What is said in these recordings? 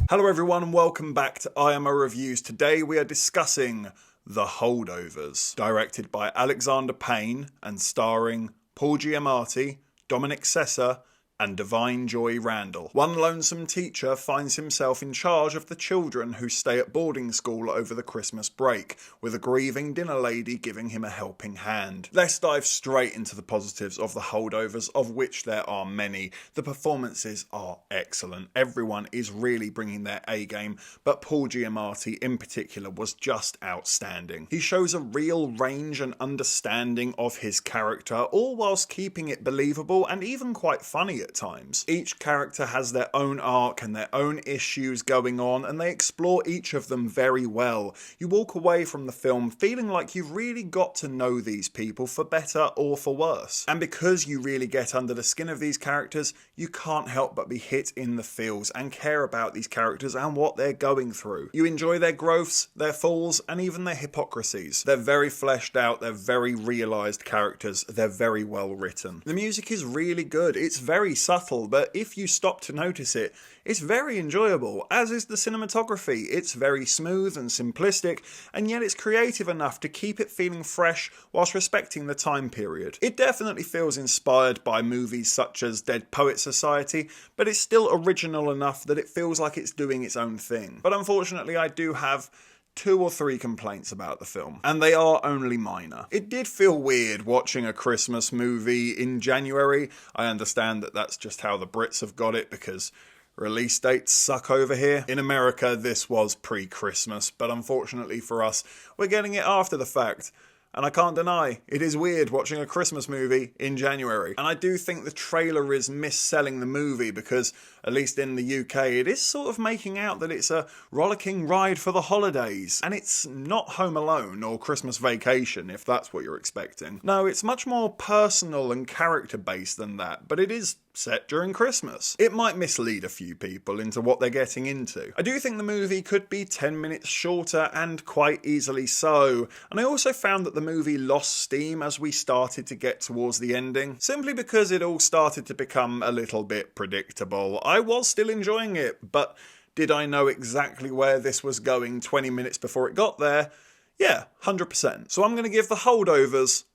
Hello everyone and welcome back to IMO Reviews. Today we are discussing The Holdovers, directed by Alexander Payne and starring Paul Giamatti, Dominic Sessa and Divine Joy Randall. One lonesome teacher finds himself in charge of the children who stay at boarding school over the Christmas break, with a grieving dinner lady giving him a helping hand. Let's dive straight into the positives of The Holdovers, of which there are many. The performances are excellent. Everyone is really bringing their A game, but Paul Giamatti in particular was just outstanding. He shows a real range and understanding of his character, all whilst keeping it believable and even quite funny at times. Each character has their own arc and their own issues going on, and they explore each of them very well. You walk away from the film feeling like you've really got to know these people for better or for worse. And because you really get under the skin of these characters, you can't help but be hit in the feels and care about these characters and what they're going through. You enjoy their growths, their falls, and even their hypocrisies. They're very fleshed out, they're very realised characters, they're very well written. The music is really good, it's very subtle, but if you stop to notice it, it's very enjoyable, as is the cinematography. It's very smooth and simplistic, and yet it's creative enough to keep it feeling fresh whilst respecting the time period. It definitely feels inspired by movies such as Dead Poets Society, but it's still original enough that it feels like it's doing its own thing. But unfortunately, I do have 2 or 3 complaints about the film, and they are only minor. It did feel weird watching a Christmas movie in January. I understand that that's just how the Brits have got it because release dates suck over here. In America, this was pre-Christmas, but unfortunately for us, we're getting it after the fact. And I can't deny, it is weird watching a Christmas movie in January. And I do think the trailer is misselling the movie because, at least in the UK, it is sort of making out that it's a rollicking ride for the holidays. And it's not Home Alone or Christmas Vacation, if that's what you're expecting. No, it's much more personal and character-based than that, but it is set during Christmas. It might mislead a few people into what they're getting into. I do think the movie could be 10 minutes shorter, and quite easily so. And I also found that the movie lost steam as we started to get towards the ending, simply because it all started to become a little bit predictable. I was still enjoying it, but did I know exactly where this was going 20 minutes before it got there? Yeah, 100%. So I'm going to give The Holdovers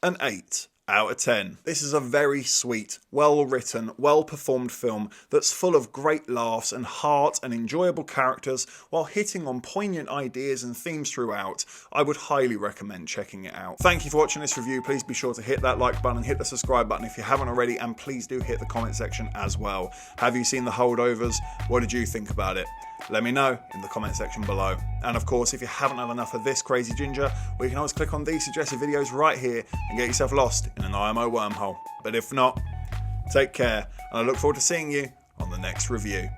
an 8 out of 10. This is a very sweet, well-written, well-performed film that's full of great laughs and heart and enjoyable characters while hitting on poignant ideas and themes throughout. I would highly recommend checking it out. Thank you for watching this review. Please be sure to hit that like button, hit the subscribe button if you haven't already, and please do hit the comment section as well. Have you seen The Holdovers? What did you think about it? Let me know in the comment section below. And of course, if you haven't had enough of this crazy ginger, well, you can always click on these suggested videos right here and get yourself lost in an IMO wormhole. But if not, take care, and I look forward to seeing you on the next review.